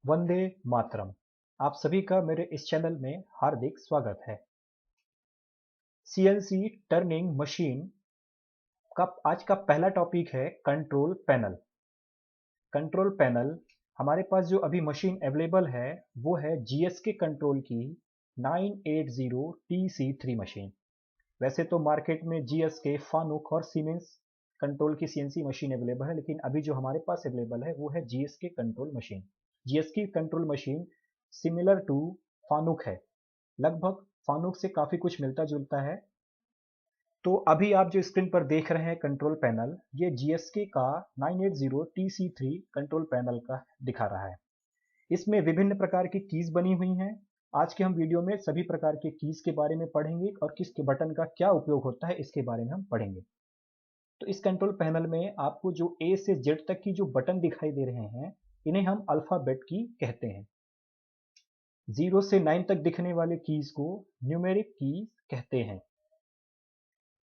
वंदे मातरम। आप सभी का मेरे इस चैनल में हार्दिक स्वागत है। सीएनसी टर्निंग मशीन का आज का पहला टॉपिक है कंट्रोल पैनल। कंट्रोल पैनल हमारे पास जो अभी मशीन अवेलेबल है वो है जीएसके कंट्रोल की 980TC3 मशीन। वैसे तो मार्केट में जीएसके, फानुक और सीमेंस कंट्रोल की सीएनसी मशीन अवेलेबल है, लेकिन अभी जो हमारे पास अवेलेबल है वो है GSK control machine. GSK control machine similar to Fanuc है, लगभग फानुक से काफी कुछ मिलता जुलता है। तो अभी आप जो स्क्रीन पर देख रहे हैं कंट्रोल पैनल, ये जीएसके का 980TC3 कंट्रोल पैनल का दिखा रहा है। इसमें विभिन्न प्रकार की कीज बनी हुई हैं। आज के हम वीडियो में सभी प्रकार के कीज के बारे में पढ़ेंगे और किस बटन का क्या उपयोग होता है इसके बारे में हम पढ़ेंगे। तो इस कंट्रोल पैनल में आपको जो ए से जेड तक की जो बटन दिखाई दे रहे हैं, इन्हें हम अल्फाबेट की कहते हैं। 0 से 9 तक दिखने वाले कीज को न्यूमेरिक कीज कहते हैं।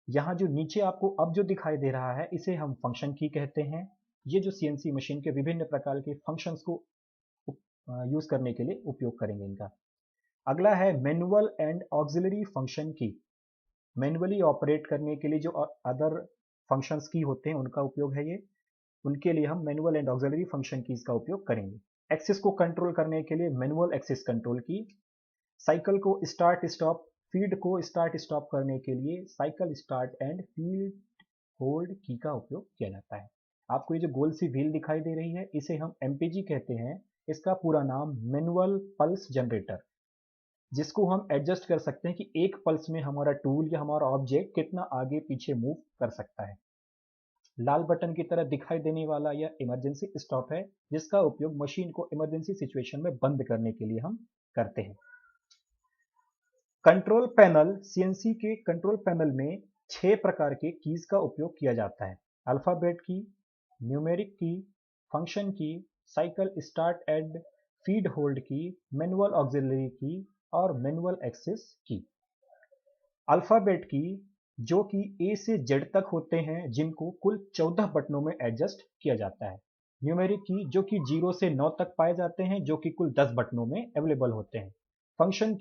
यहाँ जो नीचे आपको अब जो दिखाई दे रहा है इसे हम फंक्शन की कहते हैं। ये जो सीएनसी मशीन के विभिन्न प्रकार के फंक्शंस को यूज करने के लिए उपयोग करेंगे इनका। अगला है मैनुअल एंड ऑक्सिलरी फंक्शन की। मैनुअली ऑपरेट करने के लिए जो अदर फंक्शंस की होते हैं उनका उपयोग है ये। उनके लिए हम manual and auxiliary function keys का उपयोग करेंगे। एक्सिस को कंट्रोल करने के लिए मैनुअल एक्सिस कंट्रोल की। साइकिल को स्टार्ट स्टॉप, फीड को स्टार्ट स्टॉप करने के लिए cycle start and feed hold की का उपयोग किया जाता है। आपको ये जो गोल सी व्हील दिखाई दे रही है इसे हम एमपीजी कहते हैं। इसका पूरा नाम मैनुअल पल्स जनरेटर, जिसको हम एडजस्ट कर सकते हैं कि एक पल्स में हमारा टूल या हमारा ऑब्जेक्ट कितना आगे पीछे मूव कर सकता है। लाल बटन की तरह दिखाई देने वाला यह इमरजेंसी स्टॉप है, जिसका उपयोग मशीन को इमरजेंसी सिचुएशन में बंद करने के लिए हम करते हैं। कंट्रोल पैनल, सीएनसी के कंट्रोल पैनल में 6 प्रकार के कीज का उपयोग किया जाता है। अल्फाबेट की, न्यूमेरिक की, फंक्शन की, cycle start and feed hold की, मैनुअल ऑक्सिलरी की और मैनुअल एक्सेस की। अल्फाबेट की जो कि ए से जेड तक होते हैं, जिनको कुल 14 बटनों में एडजस्ट किया जाता है। न्यूमेरिक की जो कि 0 से 9 तक पाए जाते हैं, जो कि कुल 10 बटनों में अवेलेबल होते हैं। फंक्शन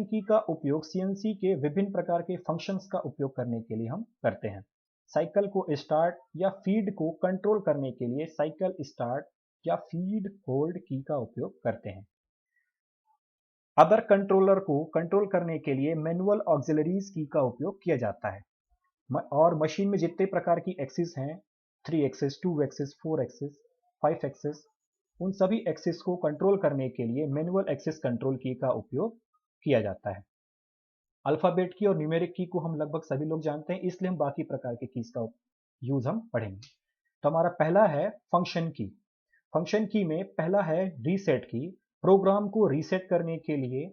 की का उपयोग सीएनसी के विभिन्न प्रकार के फंक्शंस का उपयोग करने के लिए हम करते हैं। साइकिल को स्टार्ट या फीड को कंट्रोल करने के लिए साइकिल स्टार्ट या फीड होल्ड की का उपयोग करते हैं। अदर कंट्रोलर को कंट्रोल करने के लिए मैनुअल ऑक्सिलरीज की का उपयोग किया जाता है। और मशीन में जितने प्रकार की एक्सिस हैं, 3 एक्सिस, 2 एक्सिस, 4 एक्सिस, 5 एक्सिस, उन सभी एक्सिस को कंट्रोल करने के लिए मैनुअल एक्सिस कंट्रोल की का उपयोग किया जाता है। अल्फाबेट की और न्यूमेरिक की को हम लगभग सभी लोग जानते हैं, इसलिए हम बाकी प्रकार के कीज का यूज हम पढ़ेंगे। तो हमारा पहला है फंक्शन की। फंक्शन की में पहला है रीसेट की। प्रोग्राम को रीसेट करने के लिए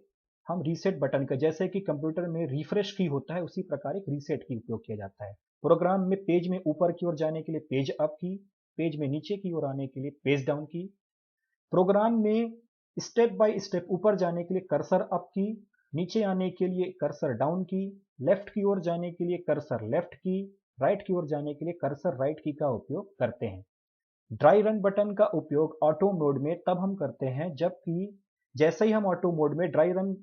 हम रीसेट बटन का, जैसे कि कंप्यूटर में रिफ्रेश की होता है उसी प्रकार एक रीसेट की उपयोग किया जाता है। प्रोग्राम में पेज में ऊपर की ओर जाने के लिए पेज अप की, पेज में नीचे की ओर आने के लिए पेज डाउन की। प्रोग्राम में स्टेप बाय स्टेप ऊपर जाने के लिए कर्सर अप की, नीचे आने के लिए कर्सर डाउन की, लेफ्ट की ओर जाने के लिए कर्सर लेफ्ट की, राइट की ओर जाने के लिए कर्सर राइट की का उपयोग करते हैं। ड्राई रन बटन का उपयोग ऑटो मोड में तब हम करते हैं जबकि जैसे ही हम ऑटो मोड में ड्राई रन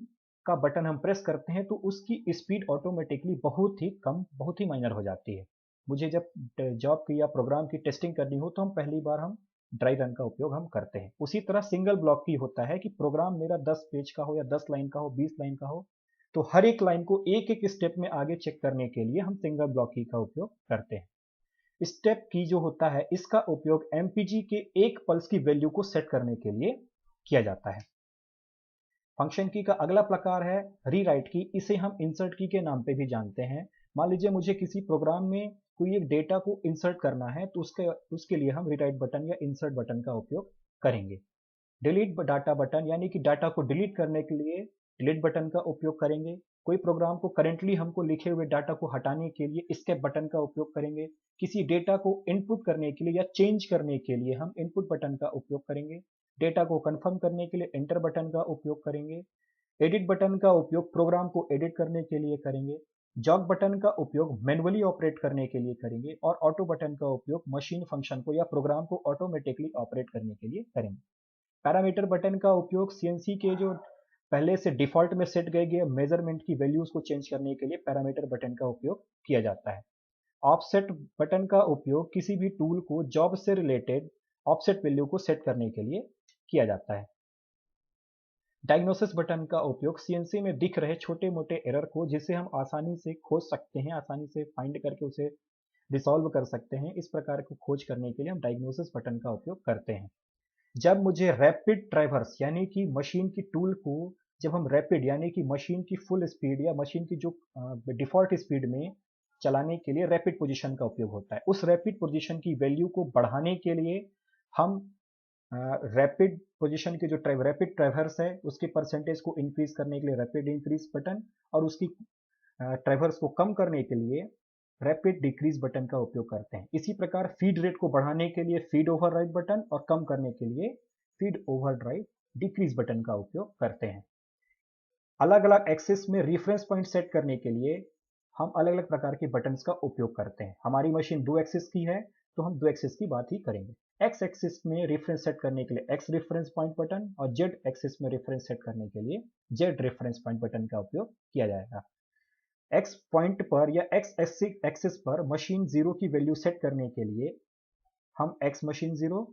का बटन हम प्रेस करते हैं तो उसकी स्पीड ऑटोमेटिकली बहुत ही कम, बहुत ही माइनर हो जाती है। मुझे जब जॉब की या प्रोग्राम की टेस्टिंग करनी हो तो हम पहली बार हम ड्राई रन का उपयोग हम करते हैं। उसी तरह सिंगल ब्लॉक की होता है कि प्रोग्राम मेरा 10 पेज का हो या 10 लाइन का हो, 20 लाइन का हो, तो हर एक लाइन को एक एक स्टेप में आगे चेक करने के लिए हम सिंगल ब्लॉक की का उपयोग करते हैं। स्टेप की जो होता है इसका उपयोग एमपीजी के एक पल्स की वैल्यू को सेट करने के लिए किया जाता है। फंक्शन की का अगला प्रकार है रीराइट की। इसे हम इंसर्ट की के नाम पे भी जानते हैं। मान लीजिए मुझे किसी प्रोग्राम में कोई एक डेटा को इंसर्ट करना है तो उसके लिए हम रीराइट बटन या इंसर्ट बटन का उपयोग करेंगे। डिलीट डाटा बटन, यानी कि डाटा को डिलीट करने के लिए डिलीट बटन का उपयोग करेंगे। कोई प्रोग्राम को करेंटली हमको लिखे हुए डाटा को हटाने के लिए एस्केप बटन का उपयोग करेंगे। किसी डेटा को इनपुट करने के लिए या चेंज करने के लिए हम इनपुट बटन का उपयोग करेंगे। डेटा को कंफर्म करने के लिए एंटर बटन का उपयोग करेंगे। एडिट बटन का उपयोग प्रोग्राम को एडिट करने के लिए करेंगे। जॉग बटन का उपयोग मैनुअली ऑपरेट करने के लिए करेंगे और ऑटो बटन का उपयोग मशीन फंक्शन को या प्रोग्राम को ऑटोमेटिकली ऑपरेट करने के लिए करेंगे। पैरामीटर बटन का उपयोग सीएनसी के जो पहले से डिफॉल्ट में सेट गए मेजरमेंट की वैल्यूज को चेंज करने के लिए पैरामीटर बटन का उपयोग किया जाता है। ऑफसेट बटन का उपयोग किसी भी टूल को जॉब से रिलेटेड ऑफसेट वैल्यू को सेट करने के लिए किया जाता है। डायग्नोसिस बटन का उपयोग सीएनसी में दिख रहे छोटे मोटे एरर को जिसे हम आसानी से खोज सकते हैं, आसानी से फाइंड करके उसे रिसॉल्व कर सकते हैं, इस प्रकार को खोज करने के लिए हम डायग्नोसिस बटन का उपयोग करते हैं। जब मुझे रैपिड ट्रैवर्स यानी कि मशीन की टूल को जब हम रैपिड यानी कि मशीन की फुल स्पीड या मशीन की जो डिफॉल्ट स्पीड में चलाने के लिए रैपिड पोजीशन का उपयोग होता है, उस रैपिड पोजीशन की वैल्यू को बढ़ाने के लिए हम रैपिड पोजीशन के जो रैपिड ट्रैवर्स है उसके परसेंटेज को इंक्रीज करने के लिए रैपिड इंक्रीज बटन और उसकी ट्रैवर्स को कम करने के लिए रैपिड डिक्रीज बटन का उपयोग करते हैं। इसी प्रकार फीड रेट को बढ़ाने के लिए फीड ओवरराइड बटन और कम करने के लिए फीड ओवरराइड डिक्रीज बटन का उपयोग करते हैं। अलग अलग एक्सिस में रेफरेंस पॉइंट सेट करने के लिए हम अलग अलग प्रकार के बटन्स का उपयोग करते हैं। हमारी मशीन 2 एक्सिस की है तो हम 2 एक्सिस की बात ही करेंगे। एक्स एक्सिस में रेफरेंस सेट करने के लिए एक्स रेफरेंस पॉइंट बटन और जेड एक्सिस में रेफरेंस सेट करने के लिए जेड रेफरेंस पॉइंट बटन का उपयोग किया जाएगा। एक्स पॉइंट पर या एक्स एक्सिस पर मशीन 0 की वैल्यू सेट करने के लिए हम एक्स मशीन 0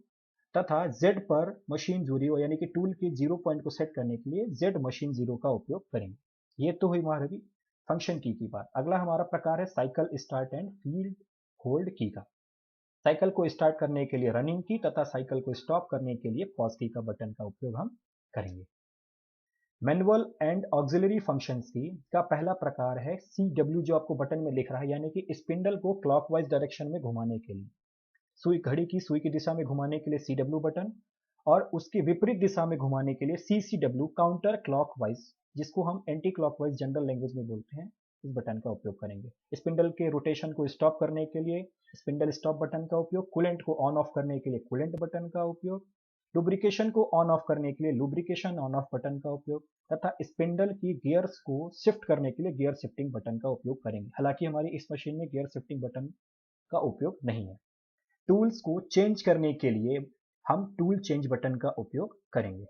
तथा Z पर मशीन 0 यानी कि टूल के 0 पॉइंट को सेट करने के लिए Z मशीन 0 का उपयोग करेंगे। ये तो हुई हमारी फंक्शन की बात। अगला हमारा प्रकार है cycle start and field hold की का। साइकिल को स्टार्ट करने के लिए रनिंग की तथा साइकिल को स्टॉप करने के लिए पॉज की का बटन का उपयोग हम करेंगे। मैनुअल एंड ऑक्सिलरी फंक्शंस की का पहला प्रकार है CW, जो आपको बटन में लिख रहा है, यानी कि स्पिंडल को क्लॉकवाइज डायरेक्शन में घुमाने के लिए घड़ी की सुई की दिशा में घुमाने के लिए CW बटन और उसके विपरीत दिशा में घुमाने के लिए CCW काउंटर क्लॉकवाइज, जिसको हम एंटी क्लॉकवाइज जनरल लैंग्वेज में बोलते हैं, इस बटन का उपयोग करेंगे। स्पिंडल के रोटेशन को स्टॉप करने के लिए स्पिंडल स्टॉप बटन का उपयोग, कूलेंट को ऑन ऑफ करने के लिए कूलेंट बटन का उपयोग, लुब्रिकेशन को ऑन ऑफ करने के लिए लुब्रिकेशन ऑन ऑफ बटन का उपयोग तथा स्पिंडल की गियर्स को शिफ्ट करने के लिए गियर शिफ्टिंग बटन का उपयोग करेंगे। हालांकि हमारी इस मशीन में गियर शिफ्टिंग बटन का उपयोग नहीं है। टूल्स को चेंज करने के लिए हम टूल चेंज बटन का उपयोग करेंगे।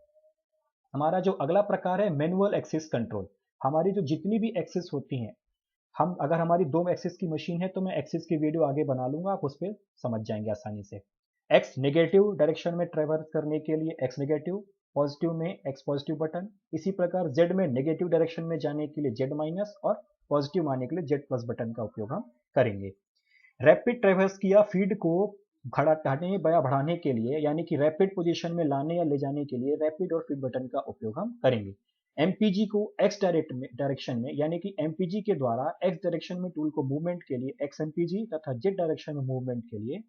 हमारा जो अगला प्रकार है मैनुअल एक्सिस कंट्रोल। हमारी जो जितनी भी एक्सिस होती हैं, हम अगर हमारी 2 एक्सिस की मशीन है तो मैं एक्सिस की वीडियो आगे बना लूंगा, आप उस पर समझ जाएंगे आसानी से। एक्स नेगेटिव डायरेक्शन में ट्रेवर्स करने के लिए एक्स नेगेटिव, पॉजिटिव में एक्स पॉजिटिव बटन। इसी प्रकार जेड में नेगेटिव डायरेक्शन में जाने के लिए जेड माइनस और पॉजिटिव आने के लिए जेड प्लस बटन का उपयोग हम करेंगे। रैपिड ट्रैवर्स की या फीड को घटाने या बढ़ाने के लिए यानी कि रैपिड पोजीशन में लाने या ले जाने के लिए रैपिड और फीड बटन का उपयोग हम करेंगे। एमपीजी को एक्स डायरेक्शन में यानी कि एमपीजी के द्वारा एक्स डायरेक्शन में टूल को मूवमेंट के लिए एक्स एमपीजी तथा जेड डायरेक्शन में मूवमेंट के लिए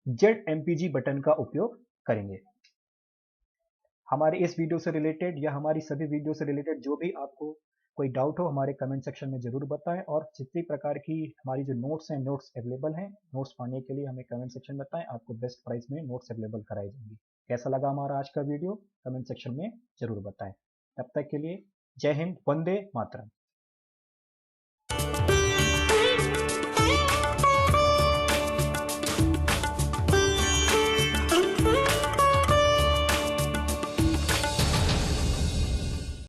जेड एमपीजी बटन का उपयोग करेंगे। हमारे इस वीडियो से रिलेटेड या हमारी सभी वीडियो से रिलेटेड जो भी आपको कोई डाउट हो हमारे कमेंट सेक्शन में जरूर बताएं और जितनी प्रकार की हमारी जो नोट्स हैं, नोट्स अवेलेबल हैं, नोट्स पाने के लिए हमें कमेंट सेक्शन में बताएं, आपको बेस्ट प्राइस में नोट्स अवेलेबल कराई जाएंगी। कैसा लगा हमारा आज का वीडियो कमेंट सेक्शन में जरूर बताएं। तब तक के लिए जय हिंद, वंदे मातरम।